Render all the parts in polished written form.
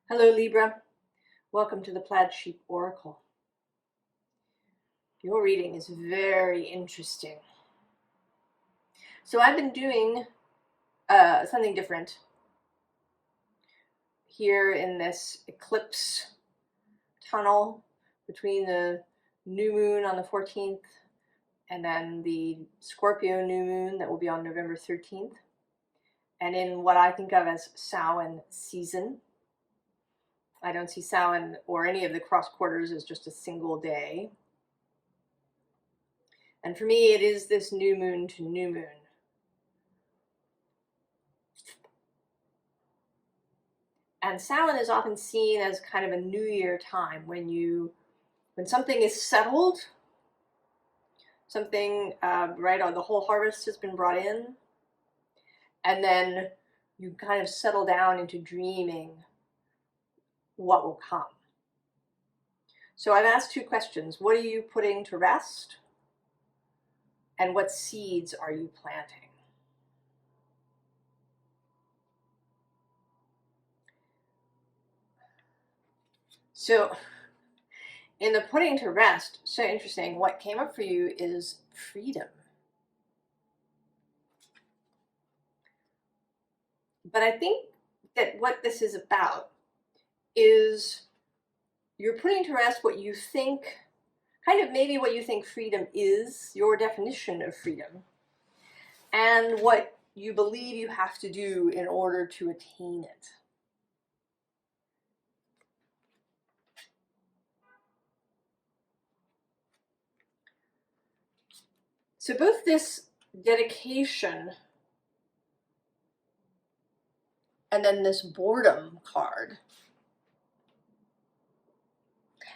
Hello Libra, welcome to the Plaid Sheep Oracle. Your reading is very interesting. So I've been doing something different here in this eclipse tunnel between the new moon on the 14th and then the Scorpio new moon that will be on November 13th, and in what I think of as Samhain season. I don't see Samhain or any of the cross quarters as just a single day. And for me, it is this new moon to new moon. And Samhain is often seen as kind of a New Year time when something is settled, something right on the whole harvest has been brought in, and then you kind of settle down into dreaming what will come. So I've asked two questions. What are you putting to rest? And what seeds are you planting? So in the putting to rest, so interesting, what came up for you is freedom. But I think that what this is about is you're putting to rest what you think, kind of maybe what you think freedom is, your definition of freedom, and what you believe you have to do in order to attain it. So both this dedication and then this boredom card,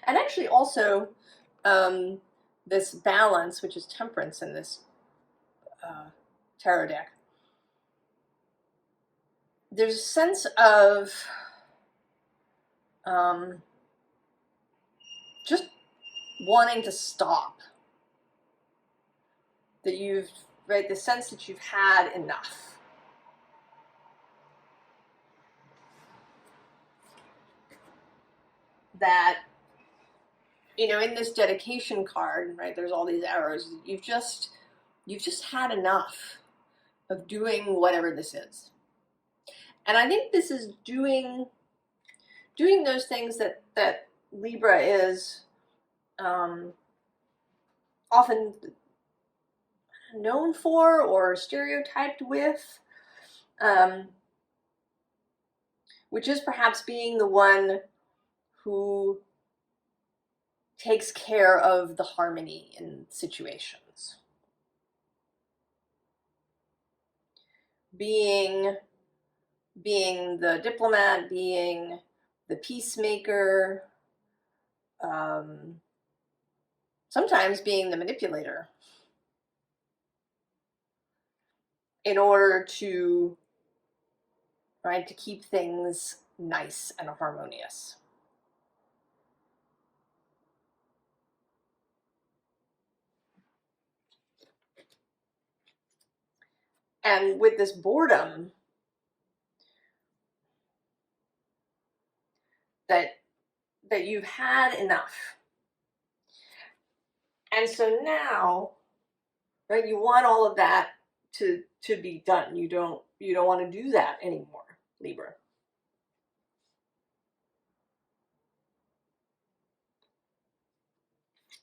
and actually also this balance, which is temperance in this tarot deck, there's a sense of just wanting to stop. That you've, right, the sense that you've had enough. That, you know, in this dedication card, right, there's all these arrows. You've just had enough of doing whatever this is. And I think this is doing those things that Libra is often known for or stereotyped with, which is perhaps being the one who takes care of the harmony in situations. Being the diplomat, being the peacemaker, sometimes being the manipulator in order to, right, to keep things nice and harmonious. And with this boredom, that you've had enough. And so now, right, you want all of that to be done. You don't want to do that anymore, Libra.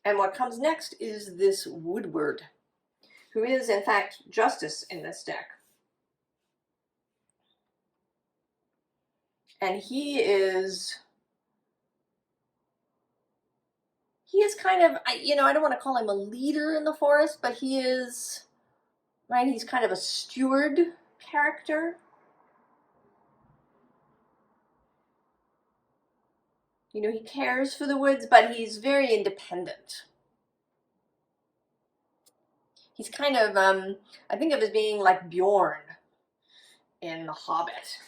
And what comes next is this Woodward, who is in fact Justice in this deck. And he is kind of, I don't want to call him a leader in the forest, but he is, right, he's kind of a steward character. You know, he cares for the woods, but he's very independent. He's kind of, I think of as being like Bjorn in The Hobbit.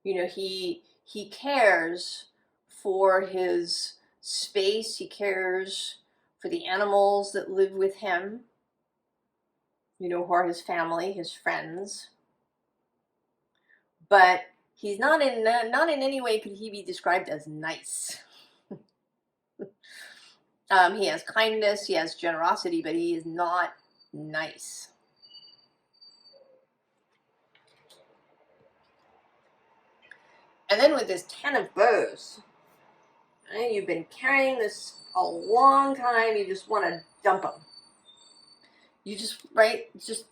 You know, he cares for his space, he cares for the animals that live with him, you know, who are his family, his friends. But He's not in any way could he be described as nice. He has kindness, he has generosity, but he is not nice. And then with this 10 of bows, right, you've been carrying this a long time, you just want to dump them. You just, right, just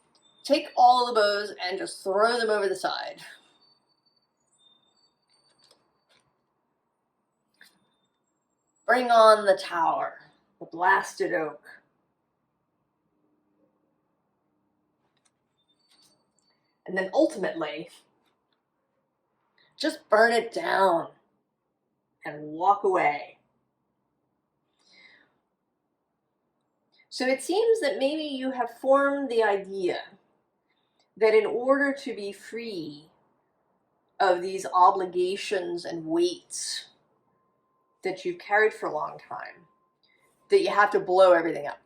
take all the bows and just throw them over the side. Bring on the tower, the blasted oak. And then ultimately, just burn it down and walk away. So it seems that maybe you have formed the idea that in order to be free of these obligations and weights that you've carried for a long time, that you have to blow everything up.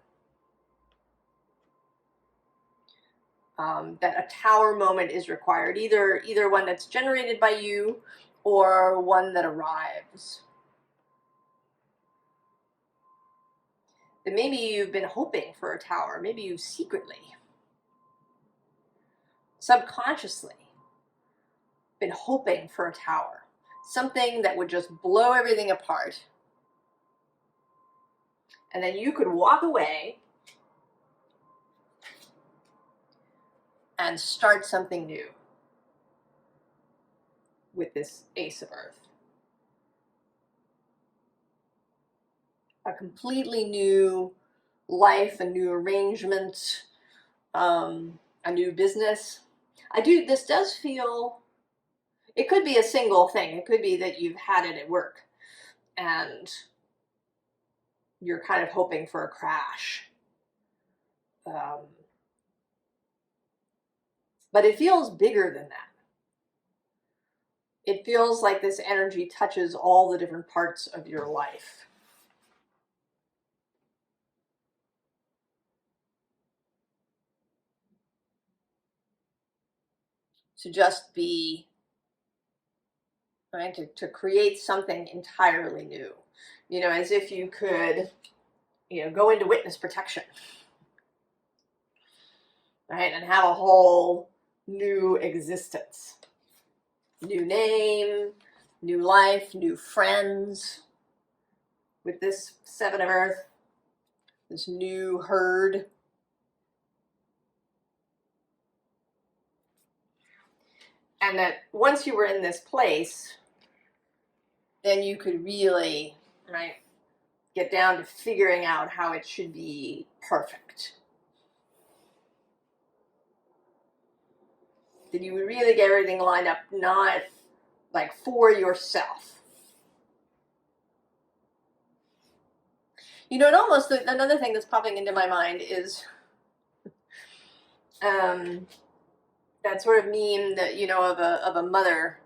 That a tower moment is required, either one that's generated by you or one that arrives. That maybe you've been hoping for a tower, maybe you secretly, subconsciously, been hoping for a tower. Something that would just blow everything apart. And then you could walk away and start something new with this Ace of Earth. A completely new life, a new arrangement, a new business. This does feel, it could be a single thing. It could be that you've had it at work and you're kind of hoping for a crash. But it feels bigger than that. It feels like this energy touches all the different parts of your life. To just be, right, to create something entirely new. You know, as if you could, you know, go into witness protection, right, and have a whole new existence. New name, new life, new friends. With this Seven of Earth, this new herd. And that once you were in this place, then you could really, right, get down to figuring out how it should be perfect. That you would really get everything lined up, not like for yourself. You know, it almost, another thing that's popping into my mind is that sort of meme that, you know, of a mother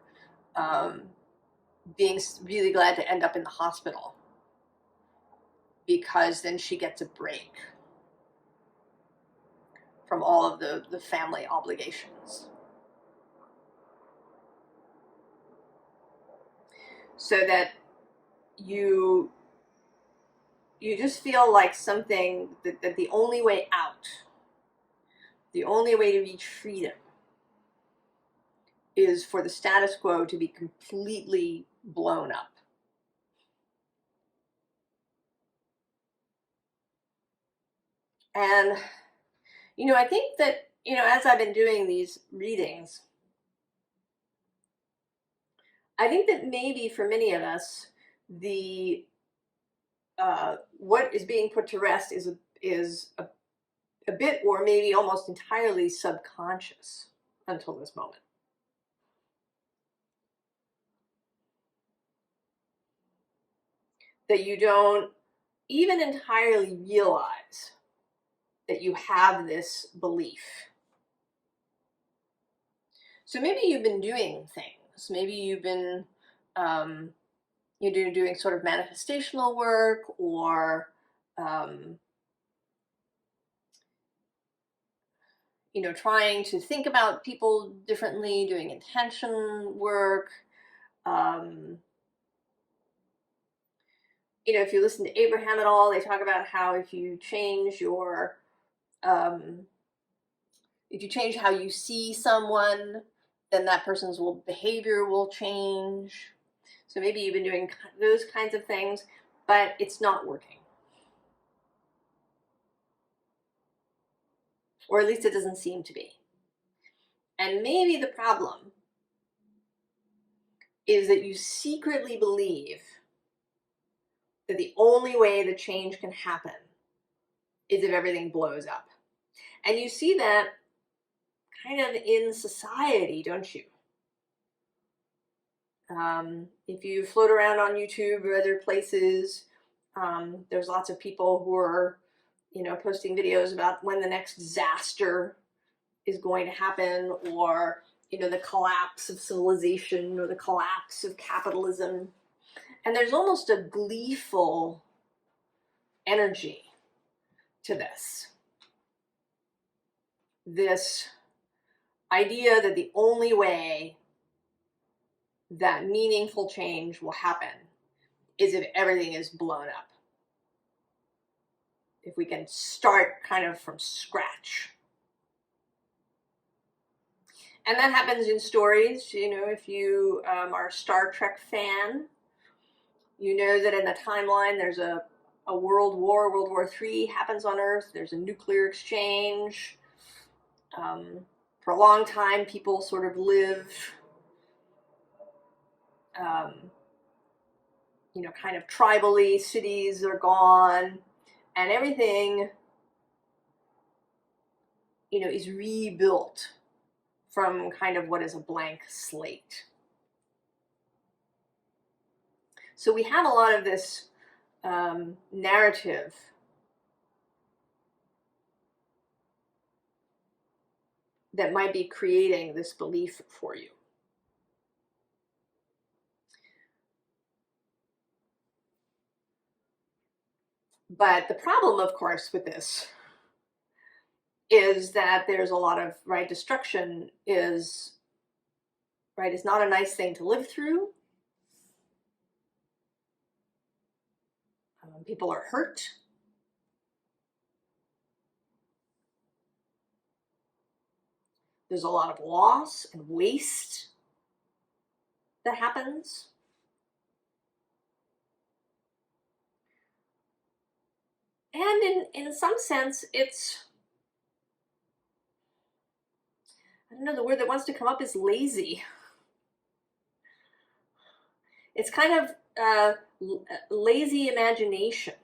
being really glad to end up in the hospital because then she gets a break from all of the family obligations. So that you just feel like something that the only way out, the only way to reach freedom is for the status quo to be completely blown up. And, you know, I think that, you know, as I've been doing these readings, I think that maybe for many of us, the what is being put to rest is a bit, or maybe almost entirely, subconscious until this moment. That you don't even entirely realize that you have this belief. So maybe you've been doing things. Maybe you've been you're doing sort of manifestational work, or you know, trying to think about people differently, doing intention work. You know, if you listen to Abraham at all, they talk about how if you change your, if you change how you see someone, then that person's behavior will change. So maybe you've been doing those kinds of things, but it's not working. Or at least it doesn't seem to be. And maybe the problem is that you secretly believe that the only way the change can happen is if everything blows up. And you see that kind of in society, don't you? If you float around on YouTube or other places, there's lots of people who are, you know, posting videos about when the next disaster is going to happen, or, you know, the collapse of civilization or the collapse of capitalism. And there's almost a gleeful energy to this. This idea that the only way that meaningful change will happen is if everything is blown up. If we can start kind of from scratch. And that happens in stories. You know, if you are a Star Trek fan, you know that in the timeline there's a world war, World War III happens on Earth. There's a nuclear exchange. For a long time, people sort of live, you know, kind of tribally. Cities are gone, and everything, you know, is rebuilt from kind of what is a blank slate. So we have a lot of this narrative that might be creating this belief for you. But the problem, of course, with this is that there's a lot of, right, destruction is, right, is not a nice thing to live through. People are hurt. There's a lot of loss and waste that happens. And in some sense, it's, I don't know, the word that wants to come up is lazy. It's kind of lazy imagination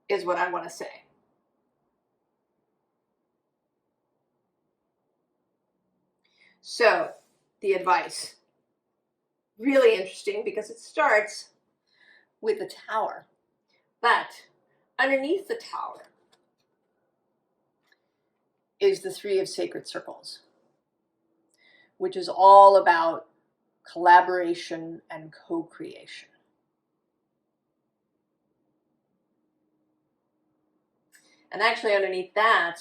is what I want to say. So, the advice, really interesting because it starts with the Tower. But underneath the Tower is the Three of Sacred Circles, which is all about collaboration and co-creation. And actually underneath that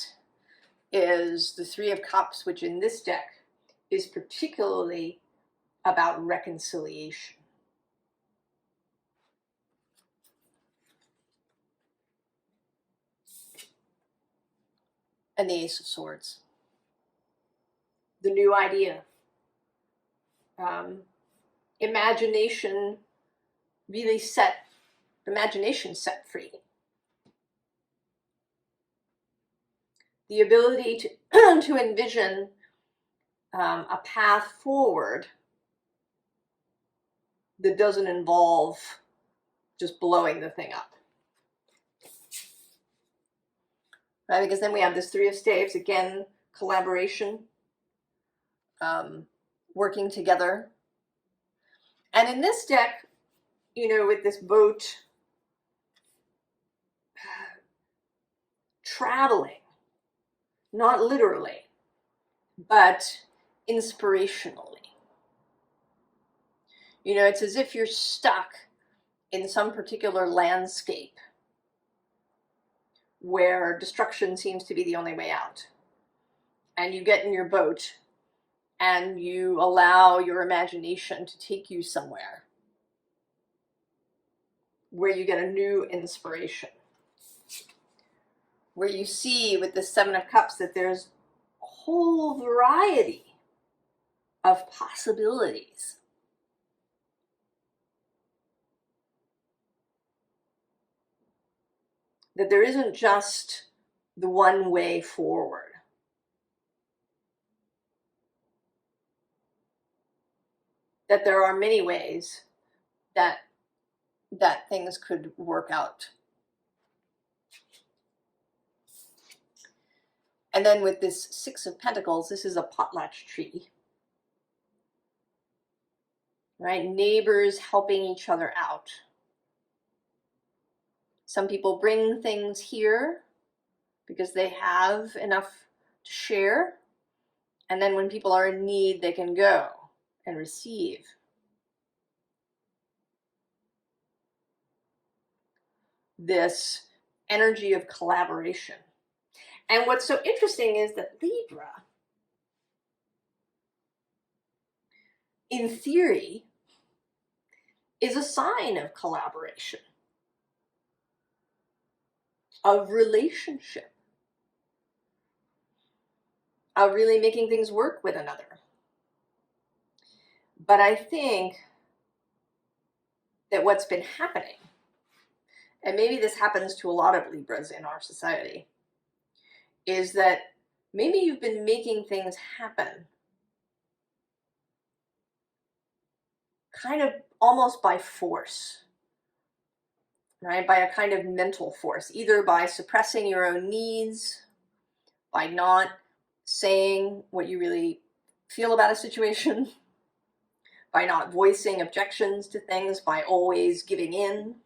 is the Three of Cups, which in this deck is particularly about reconciliation. And the Ace of Swords. The new idea. Imagination really set free. The ability to envision a path forward that doesn't involve just blowing the thing up. Right? Because then we have this Three of Staves, again, collaboration, working together. And in this deck, you know, with this boat, traveling, not literally, but inspirationally. You know, it's as if you're stuck in some particular landscape where destruction seems to be the only way out. and you get in your boat and you allow your imagination to take you somewhere where you get a new inspiration, where you see with the Seven of Cups that there's a whole variety of possibilities. That there isn't just the one way forward. That there are many ways that things could work out. And then with this Six of Pentacles, this is a potlatch tree. Right? Neighbors helping each other out. Some people bring things here because they have enough to share. And then when people are in need, they can go and receive. This energy of collaboration. And what's so interesting is that Libra, in theory, is a sign of collaboration, of relationship, of really making things work with another. But I think that what's been happening, and maybe this happens to a lot of Libras in our society, is that maybe you've been making things happen kind of almost by force, right? By a kind of mental force, either by suppressing your own needs, by not saying what you really feel about a situation, by not voicing objections to things, by always giving in,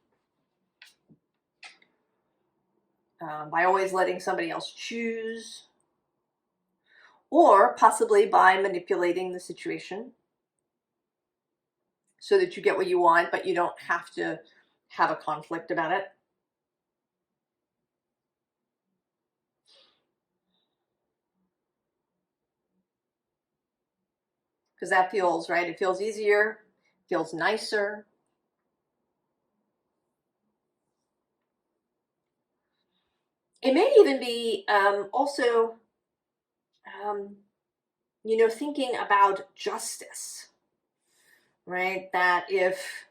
by always letting somebody else choose, or possibly by manipulating the situation so that you get what you want, but you don't have to have a conflict about it. Because that feels, right? It feels easier, feels nicer. It may even be also, thinking about justice, right? That if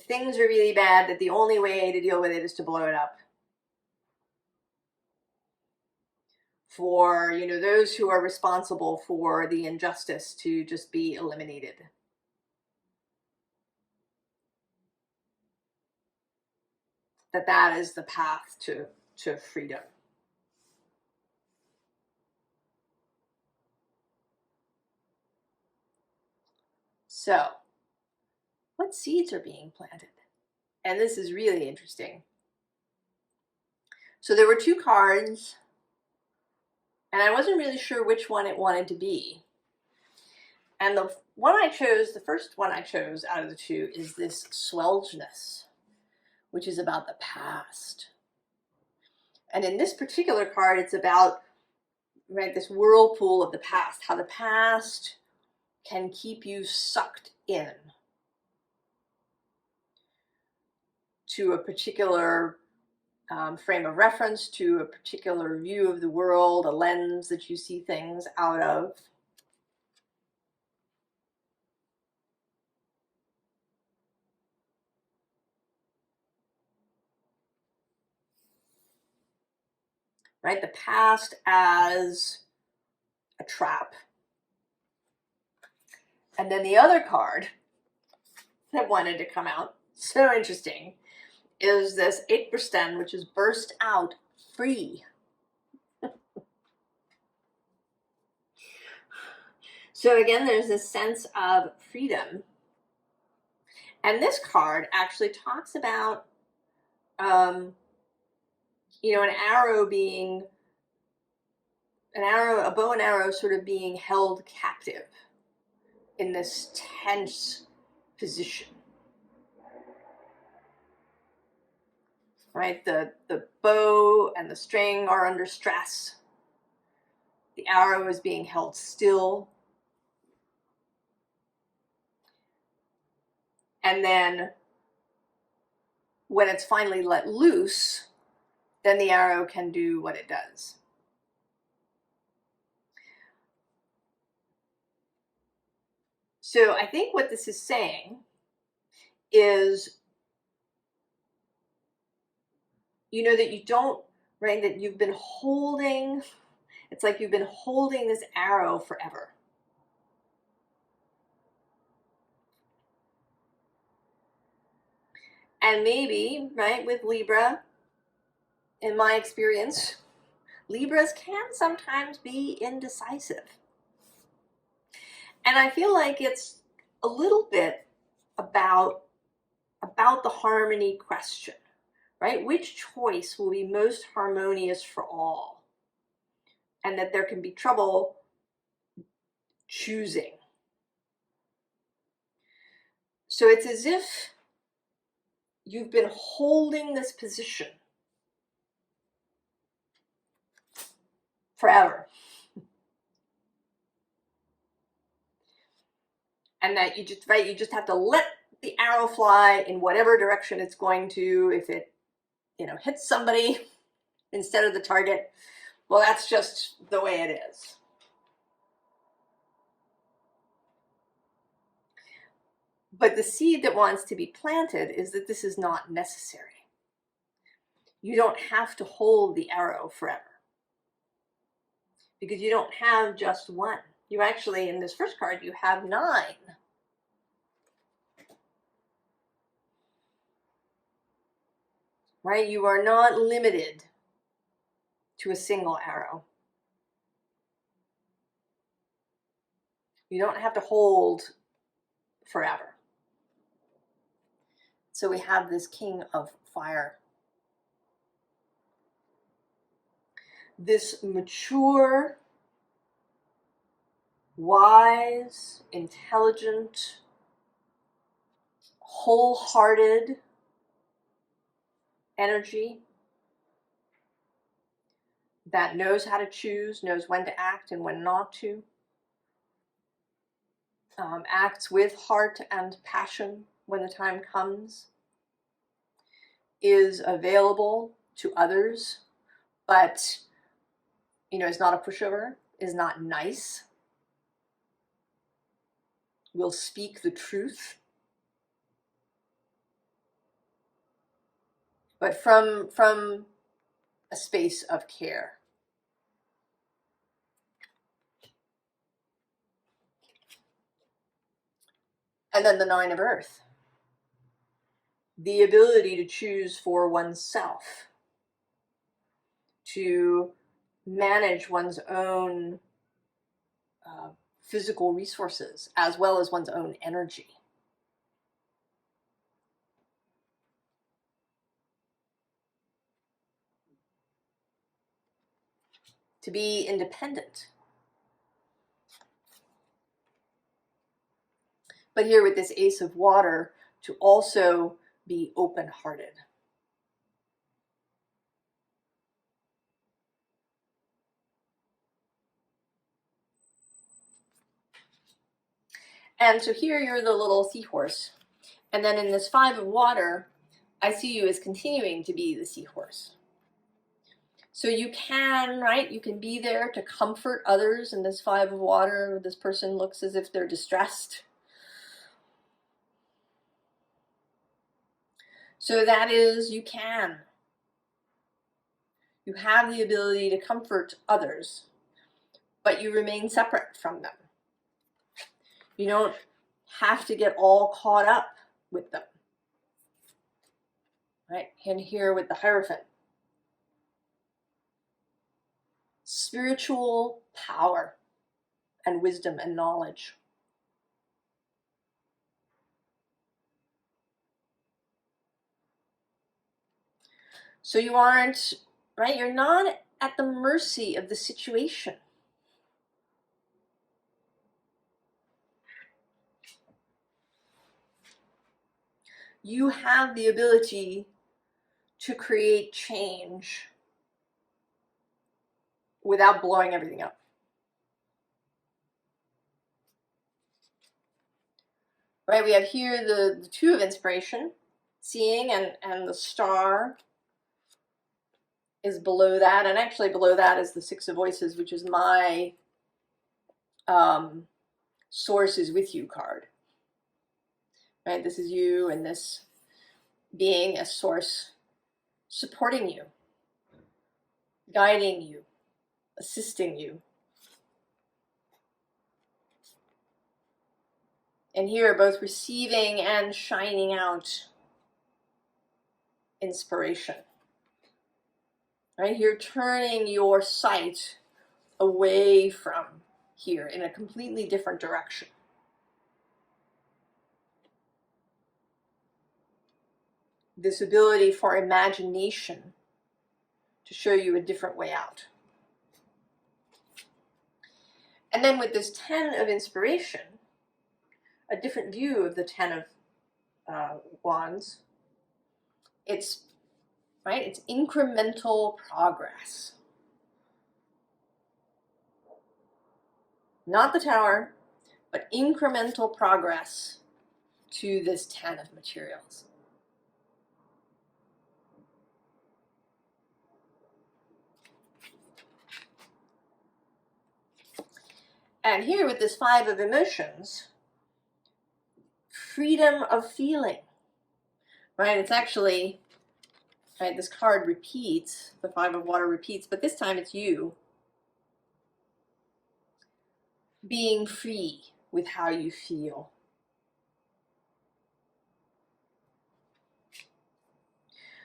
things are really bad, that the only way to deal with it is to blow it up. For, those who are responsible for the injustice to just be eliminated. That is the path to freedom. So, what seeds are being planted? And this is really interesting. So there were two cards, and I wasn't really sure which one it wanted to be. And the one I chose, the first one I chose out of the two, is this Swelgeness, which is about the past. And in this particular card, it's about, right, this whirlpool of the past, how the past can keep you sucked in to a particular frame of reference, to a particular view of the world, a lens that you see things out of. Right, the past as a trap. And then the other card that wanted to come out, so interesting, is this 8%, which is burst out free. So again, there's this sense of freedom. And this card actually talks about, an arrow being, a bow and arrow sort of being held captive in this tense position. Right? The bow and the string are under stress. The arrow is being held still. And then when it's finally let loose, then the arrow can do what it does. So I think what this is saying is, you know, that you don't, right, that you've been holding, it's like you've been holding this arrow forever. And maybe, right, with Libra, in my experience, Libras can sometimes be indecisive. And I feel like it's a little bit about the harmony question, right? Which choice will be most harmonious for all? And that there can be trouble choosing. So it's as if you've been holding this position forever. And that you just, right, you just have to let the arrow fly in whatever direction it's going to. If it, you know, hits somebody instead of the target, well, that's just the way it is. But the seed that wants to be planted is that this is not necessary. You don't have to hold the arrow forever, because you don't have just one. You actually, in this first card, you have 9. Right? You are not limited to a single arrow. You don't have to hold forever. So we have this King of Fire. This mature, wise, intelligent, wholehearted energy that knows how to choose, knows when to act and when not to, acts with heart and passion when the time comes, is available to others, but, you know, is not a pushover, is not nice, will speak the truth, but from a space of care. And then the 9 of Earth. The ability to choose for oneself, to manage one's own physical resources as well as one's own energy. To be independent. But here with this Ace of Water, to also be open-hearted. And so here you're the little seahorse. And then in this 5 of Water, I see you as continuing to be the seahorse. So you can, right, you can be there to comfort others in this 5 of Water. This person looks as if they're distressed. So that is, you can. You have the ability to comfort others, but you remain separate from them. You don't have to get all caught up with them. Right? And here with the Hierophant. Spiritual power and wisdom and knowledge. So you aren't, right? You're not at the mercy of the situation. You have the ability to create change without blowing everything up. right? We have here the Two of Inspiration, seeing, and the star is below that, and actually below that is the Six of Voices, which is my Source is with you card, right? This is you and this being a source supporting you, guiding you, assisting you. And here, both receiving and shining out inspiration. Right here, turning your sight away from here in a completely different direction. This ability for imagination to show you a different way out. And then with this 10 of Inspiration, a different view of the 10 of Wands. It's incremental progress. Not the Tower, but incremental progress to this 10 of materials. And here with this 5 of Emotions, freedom of feeling, right? It's actually, right, this card repeats, the 5 of Water repeats, but this time it's you being free with how you feel.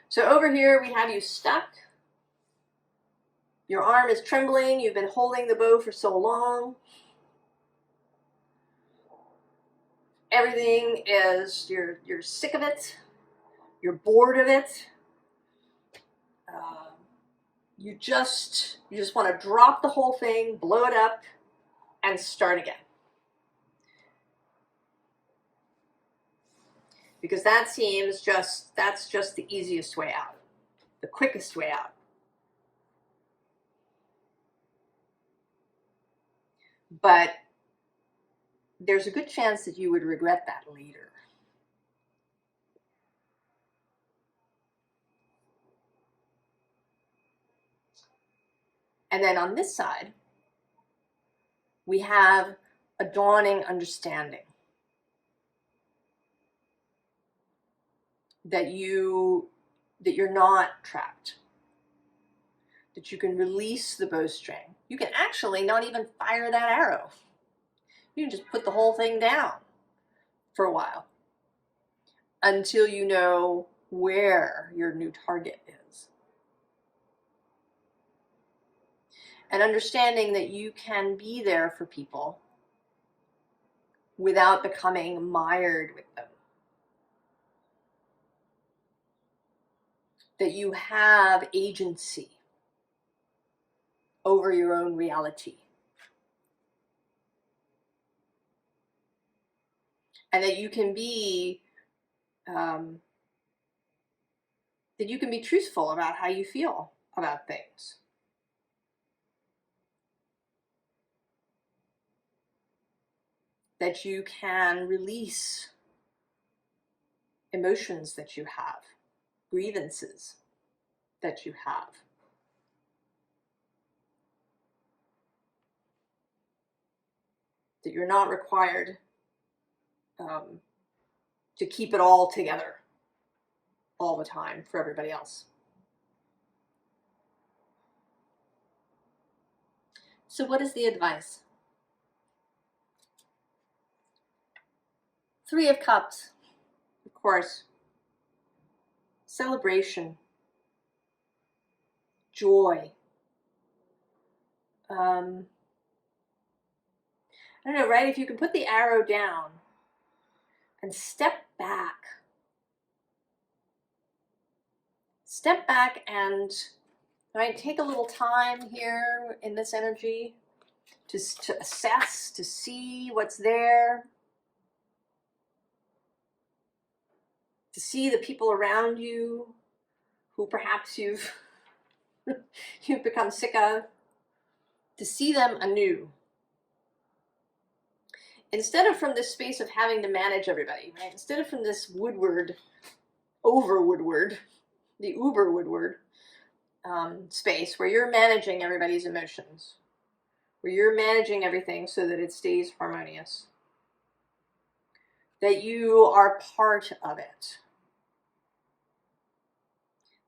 So over here we have you stuck. Your arm is trembling. You've been holding the bow for so long. Everything is, you're sick of it. You're bored of it. You just want to drop the whole thing, blow it up, and start again. Because that seems that's just the easiest way out, the quickest way out. But there's a good chance that you would regret that later. And then on this side, we have a dawning understanding that you're not trapped, that you can release the bowstring. You can actually not even fire that arrow. You can just put the whole thing down for a while until you know where your new target is. And understanding that you can be there for people without becoming mired with them. That you have agency over your own reality. And that you can be truthful about how you feel about things. That you can release emotions that you have, grievances that you have. That you're not required to keep it all together all the time for everybody else. So what is the advice? 3 of Cups, of course. Celebration. Joy. I don't know, right? If you can put the arrow down and step back. Step back and, right, take a little time here in this energy to assess, to see what's there, to see the people around you who perhaps you've become sick of, to see them anew. instead of from this space of having to manage everybody, right? Instead of from this Woodward, over Woodward, the Uber Woodward space where you're managing everybody's emotions, where you're managing everything so that it stays harmonious, that you are part of it,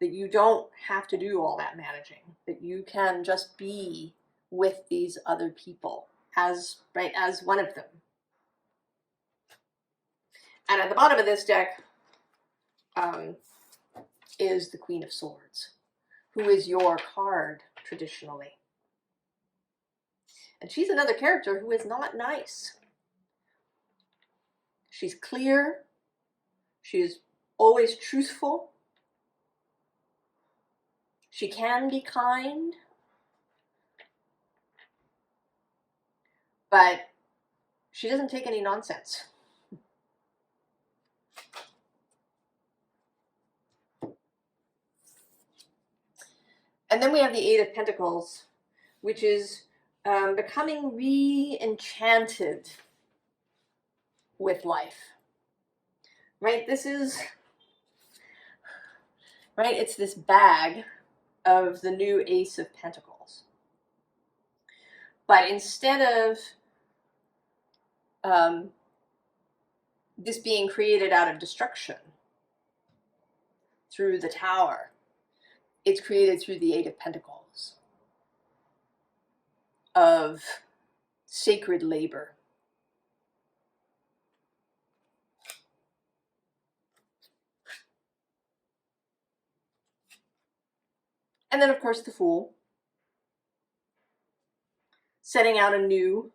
that you don't have to do all that managing, that you can just be with these other people as, right, as one of them. And at the bottom of this deck is the Queen of Swords, who is your card traditionally. And she's another character who is not nice. She's clear. She's always truthful. She can be kind. But she doesn't take any nonsense. And then we have the Eight of Pentacles, which is becoming re-enchanted with life. Right? This is, right? It's this bag of the new Ace of Pentacles. But instead of this being created out of destruction through the Tower, it's created through the Eight of Pentacles, of sacred labor. And then, of course, the Fool, setting out anew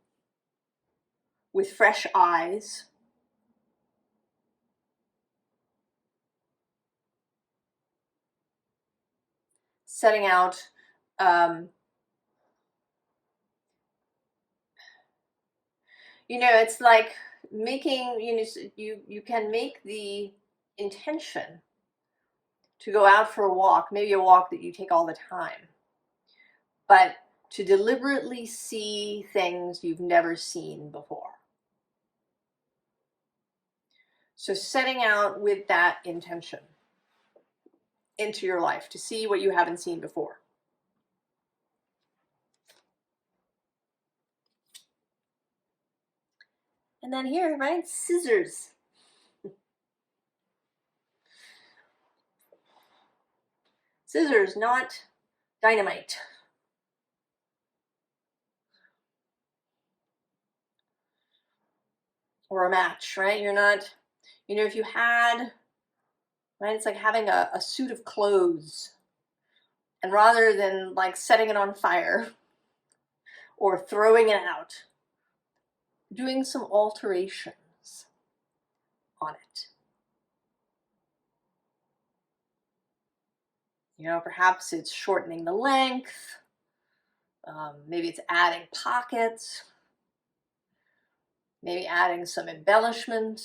with fresh eyes, setting out you know, it's like making, you know, you can make the intention to go out for a walk, maybe a walk that you take all the time, but to deliberately see things you've never seen before. So setting out with that intention into your life to see what you haven't seen before. And then here, right, scissors. Scissors, not dynamite. Or a match, right? You're not, you know, if you had, right, it's like having a suit of clothes. And rather than like setting it on fire or throwing it out, doing some alterations on it. You know, perhaps it's shortening the length. Maybe it's adding pockets. Maybe adding some embellishment.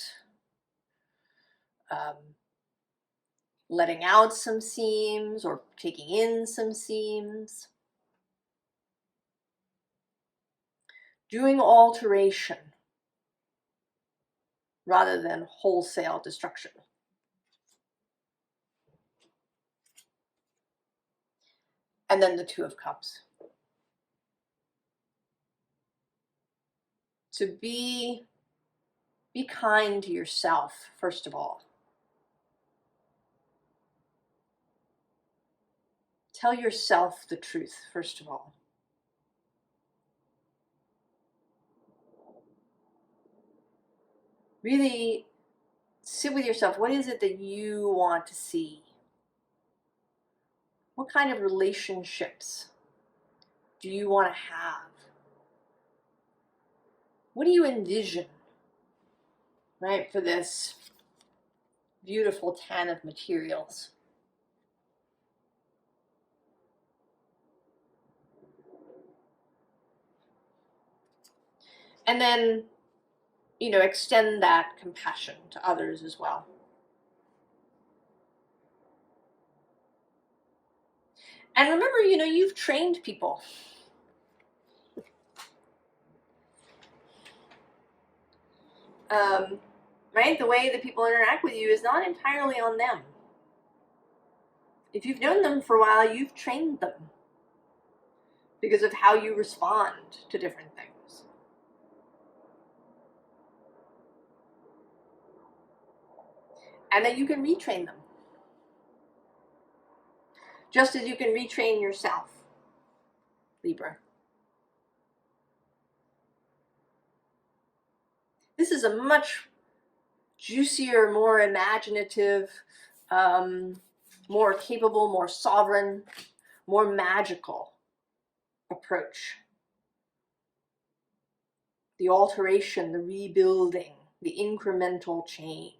Letting out some seams or taking in some seams. Doing alteration rather than wholesale destruction. And then the Two of Cups. To be kind to yourself, first of all. Tell yourself the truth, first of all. Really sit with yourself. What is it that you want to see? What kind of relationships do you want to have? What do you envision, right, for this beautiful Ten of Materials? And then, you know, extend that compassion to others as well. And remember, you know, you've trained people. right? The way that people interact with you is not entirely on them. If you've known them for a while, you've trained them because of how you respond to different things. And that you can retrain them. Just as you can retrain yourself, Libra. This is a much juicier, more imaginative, more capable, more sovereign, more magical approach. The alteration, the rebuilding, the incremental change.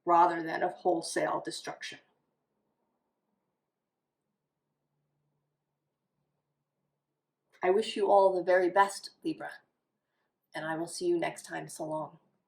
Rather than of wholesale destruction. I wish you all the very best, Libra, and I will see you next time. So long.